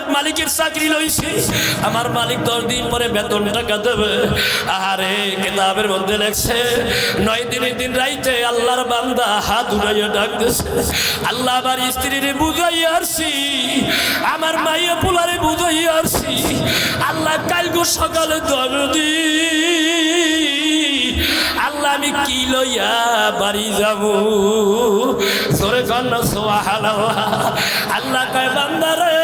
এক মালিকের চাকরি লইছি, আমার মালিক 10 দিন পরে বেতন টাকা দেবে। আরে কিতাবের মধ্যে লেখছে 9 দিনের দিন রাইতে আল্লাহর বান্দা হাত উঠাইয়া ডাকতেছে, আল্লাহ আমার স্ত্রীর বুঝাইয়া আসছি, আমার মাইয়া পোলারে বুঝাইয়া আসছি, আল্লাহ কালকে সকালে 10 দিন আল্লাহ আমি কি লইয়া বাড়ি যাবো। জোরে কন্যা সুবহানাল্লাহ। আল্লাহ কয় বান্দারে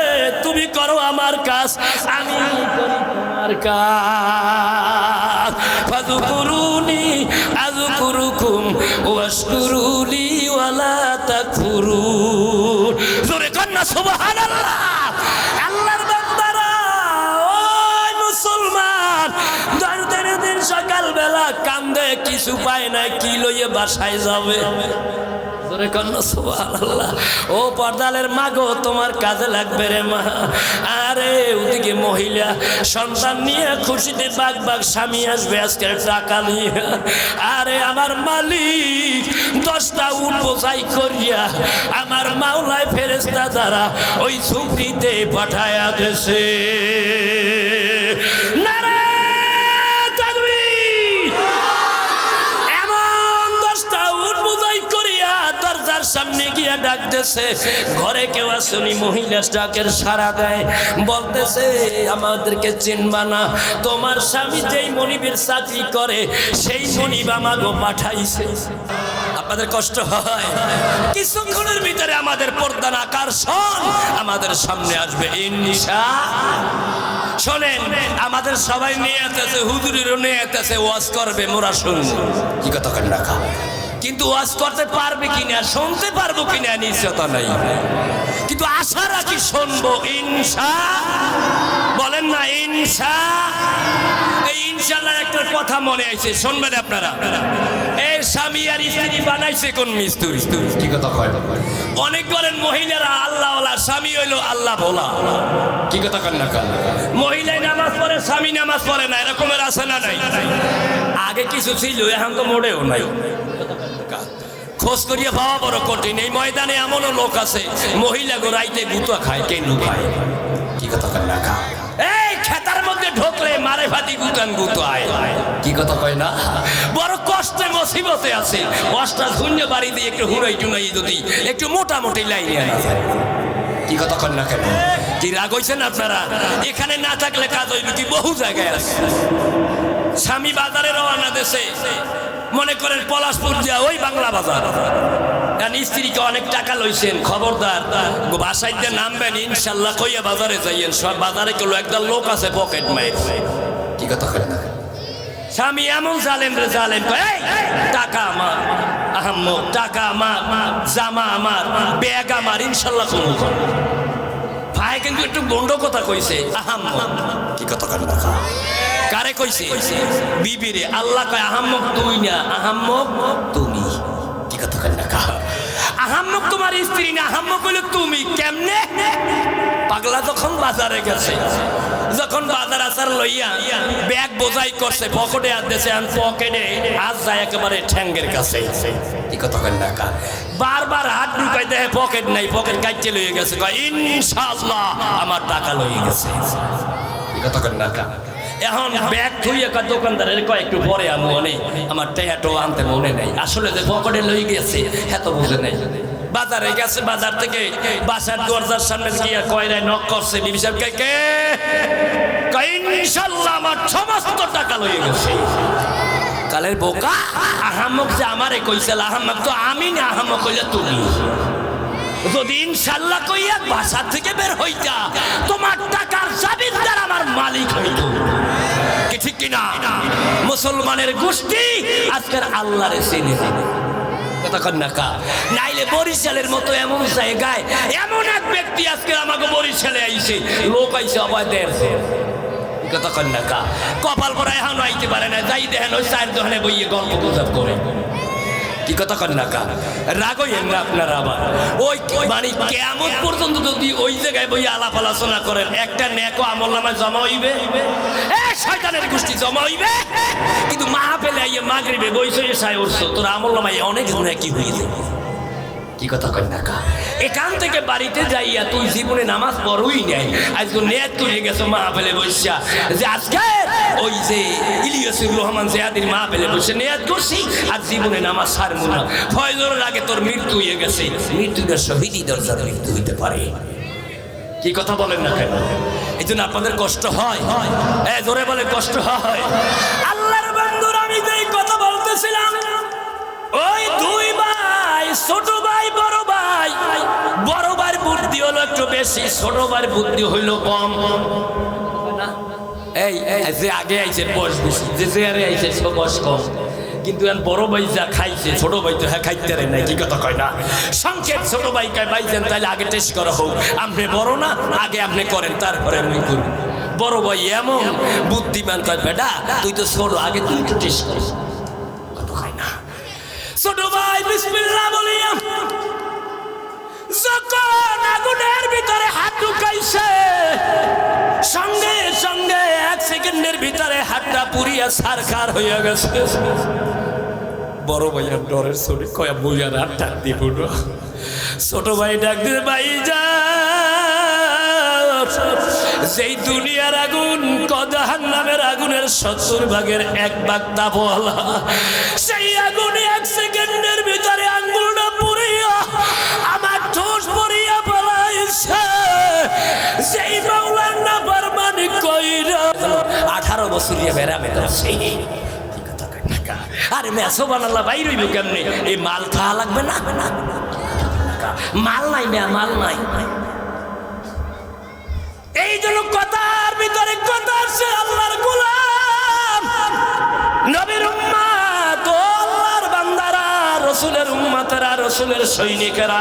তুমি করো আমার কাজ, আমি করি তোমার কাজ। ফাযকুরুনি আযকুরুকুম ওয়াশকুরুলি ওয়ালা তাকফুরুন। জোরে কন্যা সুবহানাল্লাহ। আল্লাহর বান্দারা ওই মুসলমান দিন সকালবেলা কান্দে, কিছু পায় না, কি লইয়ে বাসায় যাবে। ও পর্দালের মাগো তোমার কাজে লাগবে রে মা। আরে ওদিকে মহিলা সন্তান নিয়ে খুশিতে বাগ বাগ স্বামী আসবে আজকের টাকা নিয়ে। আরে আমার মালিক 10টা উট বোঝাই করিয়া আমার মাওলায় ফেরেশতা দ্বারা ওই চুক্তিতে পাঠায়া দেশে। সামনে গিয়া ডাকতেছে, ঘরে কেউ আসেনি, মহিলা ডাকের সাড়া দেয়, বলতেছে আমাদেরকে চিনবা না, তোমার স্বামী যেই মনিবের চাকরি করে সেই মনিব আমাকে পাঠাইছে। আপনাদের কষ্ট হয়? কিছুক্ষণের ভিতরে আমাদের পর্দার আকর্ষণ আমাদের সামনে আসবে ইনশাআল্লাহ। শোনেন, আমাদের সবাই নিয়ে আসতেছে, হুজুরেরও নিয়ে আসতেছে, ওয়াজ করবে, মোরা শুনবো। কি কথা কেন রাখা, কিন্তু ওয়াজ করতে পারবে কিনা, শুনতে পারবো কিনা নিশ্চয়তা নাই, কিন্তু আশা রাখি শুনবো ইনশাআল্লাহ। বলেন না ইনশাআল্লাহ। এই ইনশাআল্লাহ একটা কথা মনে আছে, শুনবেন আপনারা। এই স্বামী আর স্ত্রী বানাইছে কোন মিস্ত্রি? কি কথা কয়? অনেক করেন মহিলারা আল্লাহ ওয়ালা, স্বামী হইলো আল্লাহ ভোলা। কি কথা কন না? মহিলাই নামাজ পড়ে, স্বামী নামাজ পড়ে না, এরকমের আছে না নাই? আগে কিছু ছিল, এখন তো মোড়েও নাই। খোঁজ করিয়া পাওয়া বড় কঠিন। এই ময়দানে এমনও লোক আছে মহিলা গোরাইতে গুতা খায়, কেন খায়? কি কথা কয় না? এই খেতার মধ্যে ঢোকলে মারে ফাটি গুতান গুতায়। কি কথা কয় না? বড় কষ্টে মুসিবতে আছে, কষ্টা শূন্য বাড়ি দিয়ে একটু হুড়াই টুনাই যদি একটু মোটামুটি লাইনে আনা যায়। কি কথা কন না কেন? কি রাগ হইছেন আপনারা? এখানে না থাকলে কাজ হইবে কি? বহু জায়গায় আছে। স্বামী বাজারে রওনা দেশে, মনে করেন পলাশপুর যা ওই বাংলা বাজার, স্ত্রীকে অনেক টাকা লইছেন, খবরদার বাসায় দিয়ে নামবেন ইনশাল্লাহ কইয়া বাজারে যাইয়েন। সব বাজারে কেউ একদল লোক আছে পকেট মাইর। কি কথা কয় না? স্বামী এমন জালেম রে জালেম, টাকা আমার আহাম্মক, টাকা আমার, জামা আমার, ব্যাগ আমার, ইনশাল্লাহ কোন ভাই কিন্তু একটু বন্ড কথা কইছে আহাম্মক। কি কথা কয় না? কারে কইছে? বিবিরে। আল্লাহ কয় আহাম্মক তুই না, আহাম্মক তুমি। কি কথা কয় না? আহাম্মক তোমার স্ত্রী না, আহাম্মক হইল তুমি। কেমনে? পাগলা যখন বাজারে গেছে, যখন বাজার আসার লইয়া ব্যাগ বোঝাই করছে, পকেটে হাত দিয়েছে, পকেটে হাত যায় একেবারে ঠ্যাঙ্গের কাছে। কি কথা কয় না? বারবার হাত ঢুকাই দেখে পকেট নাই, পকেট কাটতে লইয়ে গেছে, কয় ইনশাআল্লাহ আমার টাকা লইয়ে গেছে। কি কথা কয় না? এখন ব্যাগ থুইয়ে দোকানদারের কয় একটু পরে আমি মনে আমার টেহাটো আনতে মনে নেই, আসলে যে পকেটে লই গেছে এত বুঝে নেই। বাজারে গেছে, বাজার থেকে বাসার দরজার সামনে গিয়ে কয়রায় নক করছে, বিবি সাহেব কে? ইনশাআল্লাহ আমার সমস্ত টাকা লইয়ে গেছে। কালের বোকা, আহাম্মক যে আমারে কইছিল, আহাম্মক তো আমি না, আহাম্মক কইলে তুমি। যদি ইনশাআল্লাহ কইয়া বাসা থেকে বের হইতা, তোমার টাকার চাবিদার আমার মালিক হইত। কি ঠিক কিনা? মুসলমানের গোষ্ঠী আজকের আল্লাহরে চিনে কথা কন না কা? নাইলে বরিশালের মতো এমন জায়গায় এমন এক ব্যক্তি আজকে আমাকে বরিশালে আইছে, লোক আইছে অবায় দেখছে। কথা কন না কা? কপাল পরা এখন আইতে পারে না, যাই দেখেন ওই চায়ের দোকানে বইয়ে গল্প গুজব করে। কি কথা কন না? রাগ হইয়েন না আপনারা আবার। ওই মানে কেমন পর্যন্ত যদি ওই জায়গায় বই আলাপ আলোচনা করেন, একটা নেকো আমলনামায় জমা হইবে, শয়তানের গোষ্ঠী জমা হইবে, কিন্তু মাহফিলে আইয়ে মাগরিবে বইছে সাই উঠছো, তোর আমলনামায় অনেক নেকি হয়ে যাবে। কি কথা কই না কা এখান থেকে বাড়িতে যাইয়া তুই জীবনে নামাজ পড়ই নাই আজকে নেট করে গেছো মা ফেলে বসছা যে আজকে ওই যে ইলিয়াসুর রহমান জিয়াদির মা ফেলে বসে নেট করছি আর জীবনে নামাজ ছাড়বো না ফজরের আগে তোর মৃত্যু হয়ে গেছে মৃত্যুটা শহীদই দরজার মৃত্যু হইতে পারে কি কথা বলেন না কেন এই জন্য আপনাদের কষ্ট হয় জোরে বলে কষ্ট হয় আল্লাহর বন্ধুরা আমি যে কথা বলতেছিলাম ওই দুই ভাই ছোট ভাই বড় ভাইয়ের বুদ্ধি হলো একটু বেশি ছোট ভাইয়ের বুদ্ধি হইলো কম এই যে আগে আইছে বয়স বেশি যে চেয়ারে আইছে বয়স কম কিন্তু বড় ভাই যা খাইছে ছোট ভাই তো হ্যাঁ খাইতে পারে না কি কথা কয় না সংক্ষেপ ছোট ভাই কয় ভাইজান তাহলে আগে টেস্ট করা হোক আপনি বড় না আগে আপনি করেন তারপরে আমি করব বড় ভাই এমন বুদ্ধিমান কয় বেটা তুই তো ছোট আগে তুই একটু টেস্ট কর কথা কয় না ছোট ভাই বিসমিল্লাহ বলিয়া যখন আগুনের ভিতরে হাত ঢুকাইছে সঙ্গে সঙ্গে 1 সেকেন্ডের ভিতরে হাতটা পুড়িয়া ছারখার হইয়া গেছে বড় ভাইয়ার ডরের ছড়ি কয়া বইয়ার হাত ডাক দিব না ছোট ভাই ডাক দিয়ে ভাই যা যেই দুনিয়ার আগুন জাহান্নামের আগুনের 70 ভাগের 1 ভাগ তাপওয়ালা সেই আগুনে 1 সেকেন্ডের ভিতরে আঙ্গুলটা পুড়িয়া আমার ঠোঁট পড়িয়া পলাইছে সেই মাওলার নাফরমানি কইরা 18 বছরিয়া বেড়াবে সেই কি কথা কই না আরে মেসো বানাল্লা বাইর হইব কেমনে এই মাল খাওয়া লাগবে না মাল নাই মাল নাই এই জন্য কথার ভিতরে কথা আছে আল্লাহর গোলাম নবীর উম্মত আল্লাহর বান্দারা রাসূলের উম্মতেরা রাসূলের সৈনিকেরা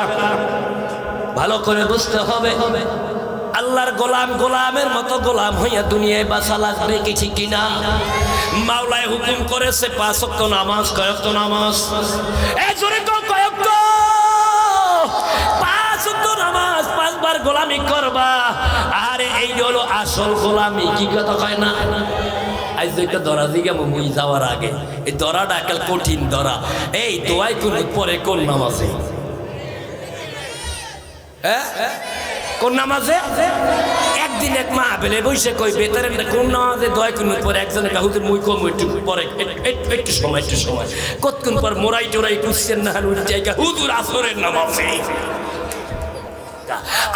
ভালো করে বুঝতে হবে আল্লাহর গোলাম গোলামের মতো গোলাম হইয়া দুনিয়ায় বাঁচা লাগবে কিছু কিনা মাওলায় হুকুম করেছে 5 ওয়াক্ত নামাজ কয় ওয়াক্ত নামাজ এই জোরে কয় ওয়াক্ত 5 ওয়াক্ত নামাজ 5 বার গোলামি করবা আরে এই হলো আসল গোলামি কি কথা কয় না আজ একটা ধরা দিকে মুই যাওয়ার আগে এই ধরাটা একটা কঠিন ধরা এই দোয়াই কোন পরে কোন নামাজে কোন নামাজে একদিন এক মা বেলে বসে কই বেতারে কোন নামাজে দোয়াই কোন পরে একজনের হুজুর মুই কম একটু পরে একটু সময় কতক্ষণ পর মোরাই টোরাই কুচ্ছেন না জায়গা হুজুর আসরের নামাজে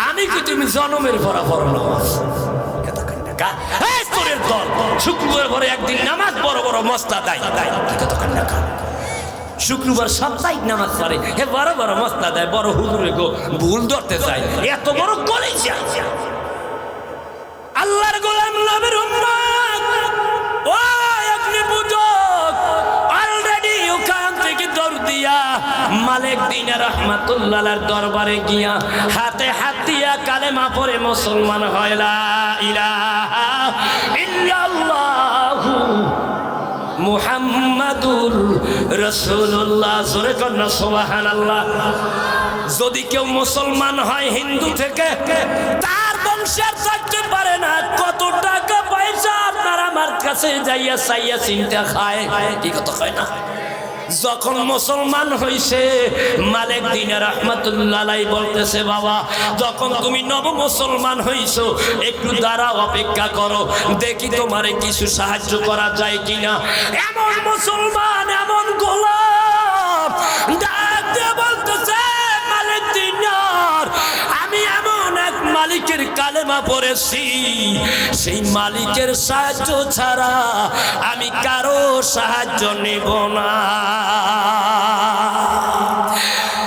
আমি কি তুমি জনমের ভরা বড় নামাজ শুক্রবার পরে একদিন নামাজ বড় বড় মস্তা দেয় শুক্রবার সাপ্তাহিক নামাজ পড়ে হে বড় বড় মস্তা দেয় বড় হুজুরে গো ভুল ধরতে চাই এত বড় কলেজ আল্লাহর গোলাম নবীর উম্মত ও আপনি বুঝুক অলরেডি ওখান থেকে দৌড় দিয়া মালিক দিনের রহমাতুল্লাহর দরবারে গিয়া হাতে হাত দিয়া কালেমা পড়ে মুসলমান হয় লা ইলাহা ইল্লাল্লাহু মুহাম্মাদুর রাসূলুল্লাহ জোরে কন্না সুবহানাল্লাহ যদি কেউ মুসলমান হয় হিন্দু থেকে তার বংশের থাকতে পারে না কত টাকা পয়সা আপনার আমার কাছে যাইয়া চাইয়া চিন্তা খায় কি কথা হয় না যখন মুসলমান হইছে মালিক দিনের রহমাতুল্লাহ আলাইহি বলতেছে বাবা যখন তুমি নব মুসলমান হইছো একটু দাঁড়াও অপেক্ষা করো দেখি তোমারে কিছু সাহায্য করা যায় কিনা এমন মুসলমান এমন গোলাম ডাক দিয়ে বলতেছে মালিক দিনের আমি এমন এক মালিকের কালেমা পড়েছি সেই মালিকের সাহায্য ছাড়া আমি কারো সাহায্য নেব না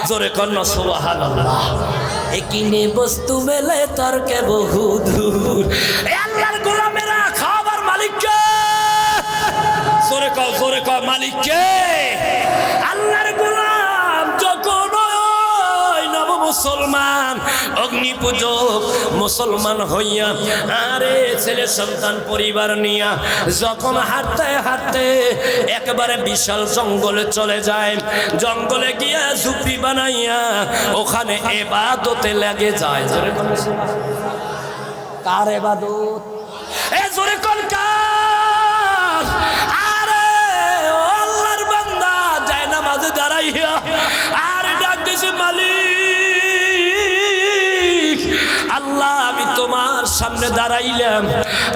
জোরে কন্না সুবহানাল্লাহ একিনে বস্তু মেলে তর্কে বহু দূর আল্লাহর গোলামেরা খাবার মালিককে জোরে কও মালিককে আল্লাহর গোলাম যখন মুসলমান অগ্নি পূজক মুসলমান হইয়া আরে ছেলে সন্তান পরিবার নিয়া যখন হাঁটতে হাঁটতে একবারে বিশাল জঙ্গলে চলে যায় জঙ্গলে গিয়া ঝুপড়ি বানাইয়া ওখানে ইবাদতে লেগে যায় কার ইবাদত এ জোরে কোন কার আরে আল্লাহর বান্দা যায় নামাজে দাঁড়াইয়া আরে ডাক দিছে মালিক সামনে দাঁড়াইলাম,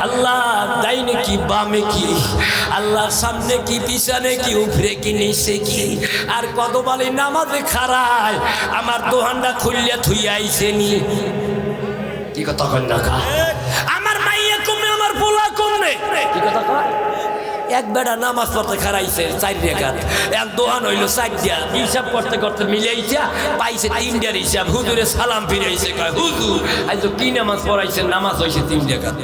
আল্লাহ ডাইনে কি বামে কি, আল্লাহর সামনে কি পিছনে কি উপরে কি নিচে কি, আর কত বলে নামাজে খাড়ায় আমার দোহানটা খুললে থুইয়া আইছে নি। কি কথা কন না খা, আমার মাইয়া কমে আমার পোলা কমে, কি কথা কয়, এক বেড়া নামাজ পড়তে খারাইছে 4 রাকাত, এক দোহান হইল 4টা, হিসাব করতে করতে মিলাইছে পাইছে 3টার হিসাব। হুজুরে সালাম ফিরাইছে, কয় হুজুর আজ তো কি নামাজ পড়াইছে, নামাজ হইছে 3 রাকাত।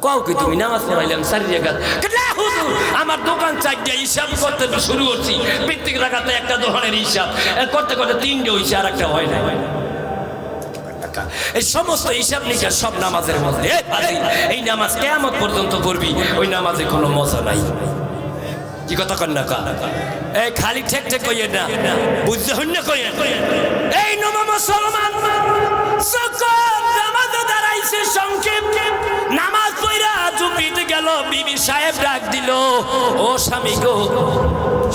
কও কি তুমি নামাজ পড়াইলাম 4 রাকাত, না হুজুর আমার দোকান 4টা, হিসাব করতে শুরু করছি প্রত্যেক রাকাতে একটা দোহানের হিসাব করতে করতে 3টে হইছে আর একটা হয় না। এই সমস্ত হিসাব নিকাশ সব নামাজের মধ্যে। এই নামাজ কিয়ামত পর্যন্ত পড়বি, ওই নামাজে কোনো মজা নাই। কি কথা কন না কা, এই খালি ঠেক ঠেক কইয়ে না, বুঝতে হন না কইয়ে। এই নমা মুসলমান সকল নামাজে দাঁড়াইছে সংক্ষেপ, নামাজ পড়া চুপিতে গেল, বিবি সাহেব ডাক দিল, ও স্বামী গো,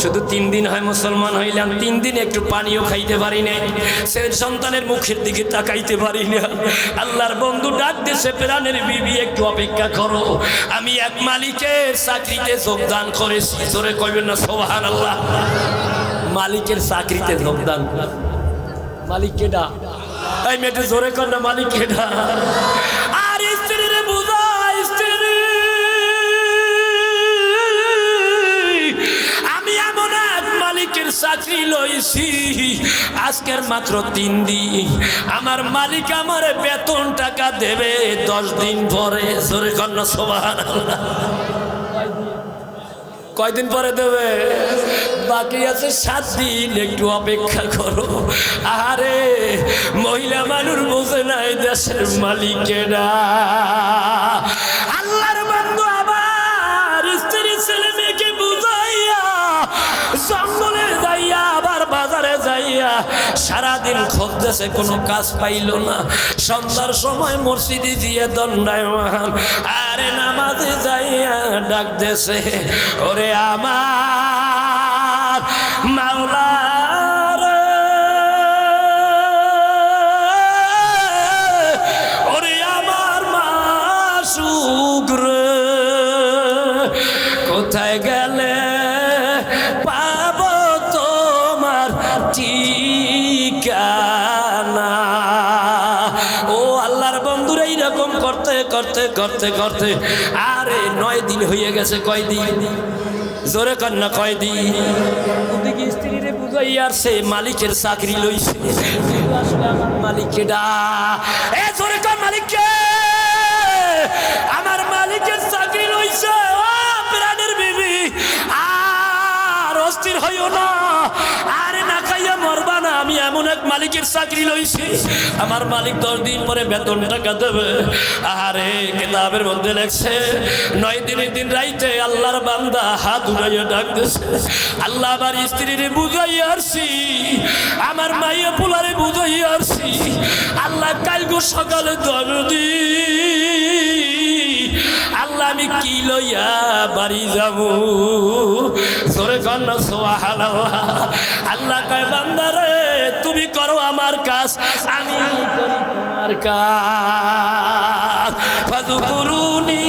শুধু 3 দিন হয় মুসলমান হইলাম, 3 দিন একটু পানিও খাইতে পারি না, ছেলে সন্তানের মুখের দিকে তাকাইতে পারি না। আল্লাহর বন্ধু ডাক দিয়েছে, প্রাণের বিবি একটু অপেক্ষা করো, আমি এক মালিকের চাকরিতে যোগদান করেছি। জোরে কইবেন না সুবহানাল্লাহ। মালিকের চাকরিতে যোগদান, মালিক কেডা? এই মেয়েটা জোরে কর না, মালিক কেডা? আর স্ত্রীরে বুঝায়, স্ত্রী মালিকের চাকরি লইছি, আজকের মাত্র 3 দিন, আমার মালিক আমার বেতন টাকা দেবে 10 দিন পরে। জোরে কন্যা সুবহানাল্লাহ। কয়দিন পরে দেবে? বাকি আছে 7 দিন, একটু অপেক্ষা করো। আরে মহিলা মানুষ বোঝে নাই দেশের মালিকেরা। আল্লাহর বন্ধু আবার স্ত্রী ছেলে মেয়েকে বুঝাইয়া জঙ্গলে যাইয়া আবার বাজারে যাইয়া সারাদিন খুঁজতেছে, কোনো কাজ পাইল না। সন্ধ্যার সময় মসজিদে দিয়ে দণ্ডায়মান, আরে নামাজে যাইয়া ডাক দেছে, ওরে আমার মাওলা রে, ওরে আমার মাসুক রে, কোথায় গেলে ঠিকানা? ও আল্লাহর বন্ধুরা, এইরকম করতে করতে করতে করতে আরে 9 দিন হয়ে গেছে। কয়দিন? জোরে কন্যা কয়দিন? ওদিকে স্ত্রীরে বুঝাই আর সে মালিকের চাকরি লইছে, আসলে আমার মালিকেরা। এ জোরে কর মালিককে, আমার মালিকের চাকরি লইছে। ও প্রাণের বিবি আর অস্থির হইও না, আরে না খাইয়া মরবা না, আমি এমন এক মালিকের চাকরি লইছি, আমার মালিক 10 দিন পরে বেতন টাকা দেবে। আরে কিতাবের মধ্যে লেখছে 9 দিনের দিন রাইতে আল্লাহর বান্দা হাত উঠাইয়া ডাক দিছে, আল্লাহ আমার স্ত্রীর বুঝাইয়া আসছি, আমার মাইয়া পোলারে বুঝাইয়া আসছি, আল্লাহ কালকে সকালে 10 দিন, আল্লাহ আমি কি লইয়া বাড়ি যাবো? জোরে কন্যা সুবহানাল্লাহ। আল্লাহ কয় বান্দারে তুমি করো আমার কাজ, আমি করি তোমার কাজ। ফাযকুরুনি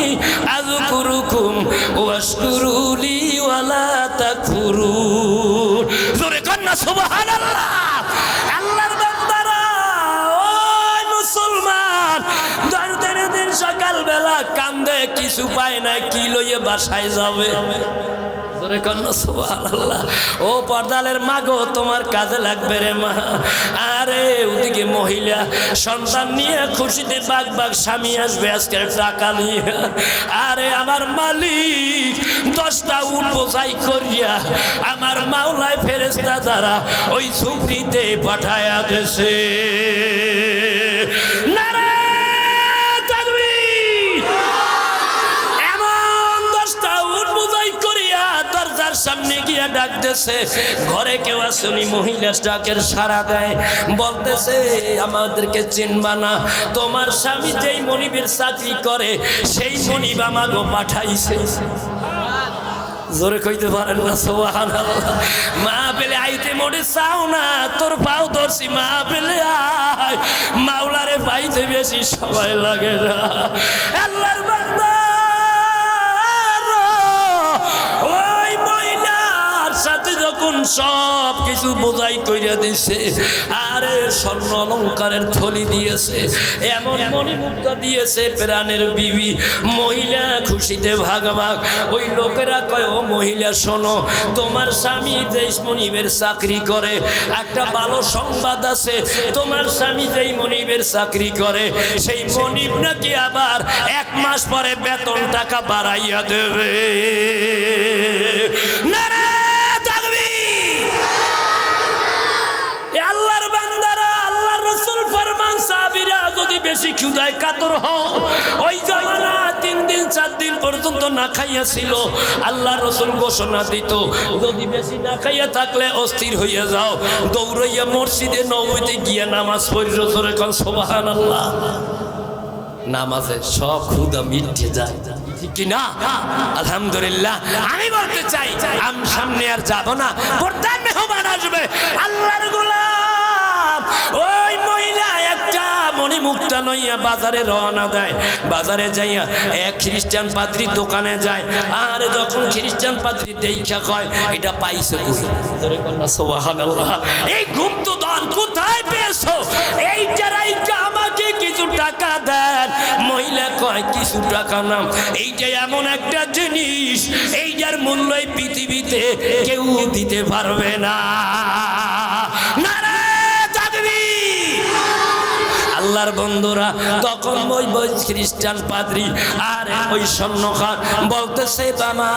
আযকুরুকুম ওয়াশকুরুলি ওয়ালা তাকফুরুন। জোরে কন্যা সুবহানাল্লাহ। আল্লাহর বান্দারা, ও মুসলমান, দিন সকালবেলা কান্দে, কিছু পায় না, কি লইয়ে বাসায় যাবে? ও পর্দালের মাগো, তোমার কাজে লাগবে রে মা। আরে ওদিকে মহিলা সন্তান নিয়ে খুশিতে বাগ বাগ স্বামী আসবে আজকের টাকা নিয়ে। আরে আমার মালিক 10টা উট বোঝাই করিয়া আমার মাওলায় ফেরেশতা দ্বারা ওই ঝুপড়িতে পাঠায়া দেশে। সামনে গিয়া ডাকতেছে, ঘরে কেউ আসেনি, মহিলা ডাকের সাড়া দেয়, বলতেছে আমাদেরকে চিনবা না, তোমার স্বামী যেই মনিবের চাকরি করে সেই মনিব আমাকে পাঠাইছে। জোরে কইতে পারেন না সুবহানাল্লাহ। মা পেলে আইতে মোড়ে চাও না, তোর পাও ধরছি, মা পেলে ভাই মাওলারে পাইতে বেশি সময় লাগে না। আল্লাহর বান্দা ওই মহিলার সাথে যখন সব কিছু বোঝাই কইরা দিছে, আরে স্বর্ণ অলংকারের থলি দিয়েছে, এমন মণিমুক্তা দিয়েছে, প্রাণের বিবি মহিলা খুশিতে ভাগ ভাগ। ওই লোকেরা কয়, ও মহিলা শোনো, তোমার স্বামী যেই মনিবের চাকরি করে, একটা ভালো সংবাদ আছে, তোমার স্বামী যেই মনিবের চাকরি করে সেই মনিব নাকি আবার 1 মাস পরে বেতন টাকা বাড়াইয়া দেবে। নারে তাকবীর! আল্লাহর বান্দারা, আল্লাহর রাসূল ফরমান, সাহাবীরা যদি বেশি ক্ষুধায় কাতর হও, ওই জামানা 3 দিন 4 দিন পর্যন্ত না খাইয়া ছিল, আল্লাহর রাসূল ঘোষণা দিত, যদি বেশি না খাইয়া থাকলে অস্থির হইয়া যাও, দৌড়াইয়া মসজিদে নববীতে গিয়া নামাজ পড়িও। জোরে কোন সুবহানাল্লাহ। নামাজে সব ক্ষুধা মিটে যায়, ঠিক কি না? আলহামদুলিল্লাহ। আমি বলতে চাই, আমি সামনে আর যাব না, প্রধান মেহমান আসবে, আল্লাহর গোলাম। ওই মহিলা একটা মণিমুক্তা লইয়া বাজারে রওনা দেয়। বাজারে যাইয়া এক খ্রিস্টান পাদ্রীর দোকানে যায়। আর যখন খ্রিস্টান পাদ্রী দেখা কয়, এটা পাইছো কোথায়? সুবহানাল্লাহ। এই গুপ্তধন কোথায় পেয়েছো? এইটা রাইখা আমাকে কিছু টাকা দেন। মহিলা কয়, কিছু টাকা নাম, এইটা এমন একটা জিনিস, এইটার মূল্য এই পৃথিবীতে কেউ দিতে পারবে না। নারে তাকবীর! আল্লাহর বন্ধুরা, তখন ওই খ্রিস্টান পাদ্রী আর ওই স্বর্ণকার বলতেছে, বাবা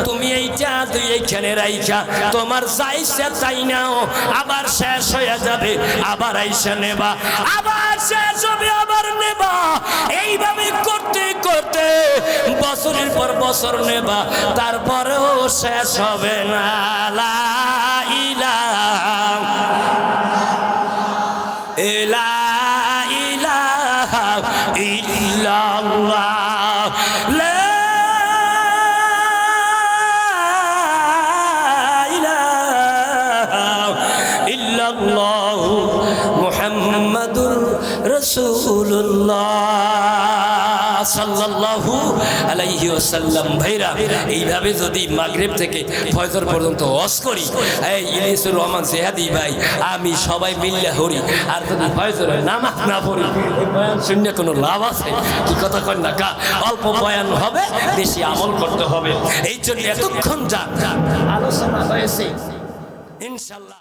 তুমি এইটা তুই এইখানে রাইখা, তোমার যাইছে তাই নাও, আবার শেষ হয়ে যাবে, আবার আইসা নেবা, আবার শেষ হবে, আবার নেবা। এইভাবে করতে করতে বছরের পর বছর নেবা, তারপরেও শেষ হবে না। লা ইলাহা ইল্লাল্লাহ, লা ইলাহা ইল্লাল্লাহ, মুহাম্মাদুর রাসূলুল্লাহ সাল্লাল্লাহু আলাইহি ওয়াসাল্লাম। ভাইরা, এইভাবে যদি মাগরিব থেকে ফজর পর্যন্ত ওয়াজ করি, এই ইলিয়াসুর রহমান জিহাদি ভাই, আমি সবাই মিল্লা হরি, আর যদি ফজরে নামাজ না পড়ি, এই বয়ান শুনলে কোনো লাভ আছে? কি কথা কন না কা? অল্প বয়ান হবে, বেশি আমল করতে হবে। এই জন্য এতক্ষণ যা আলোচনা হয়েছে, ইনশাআল্লাহ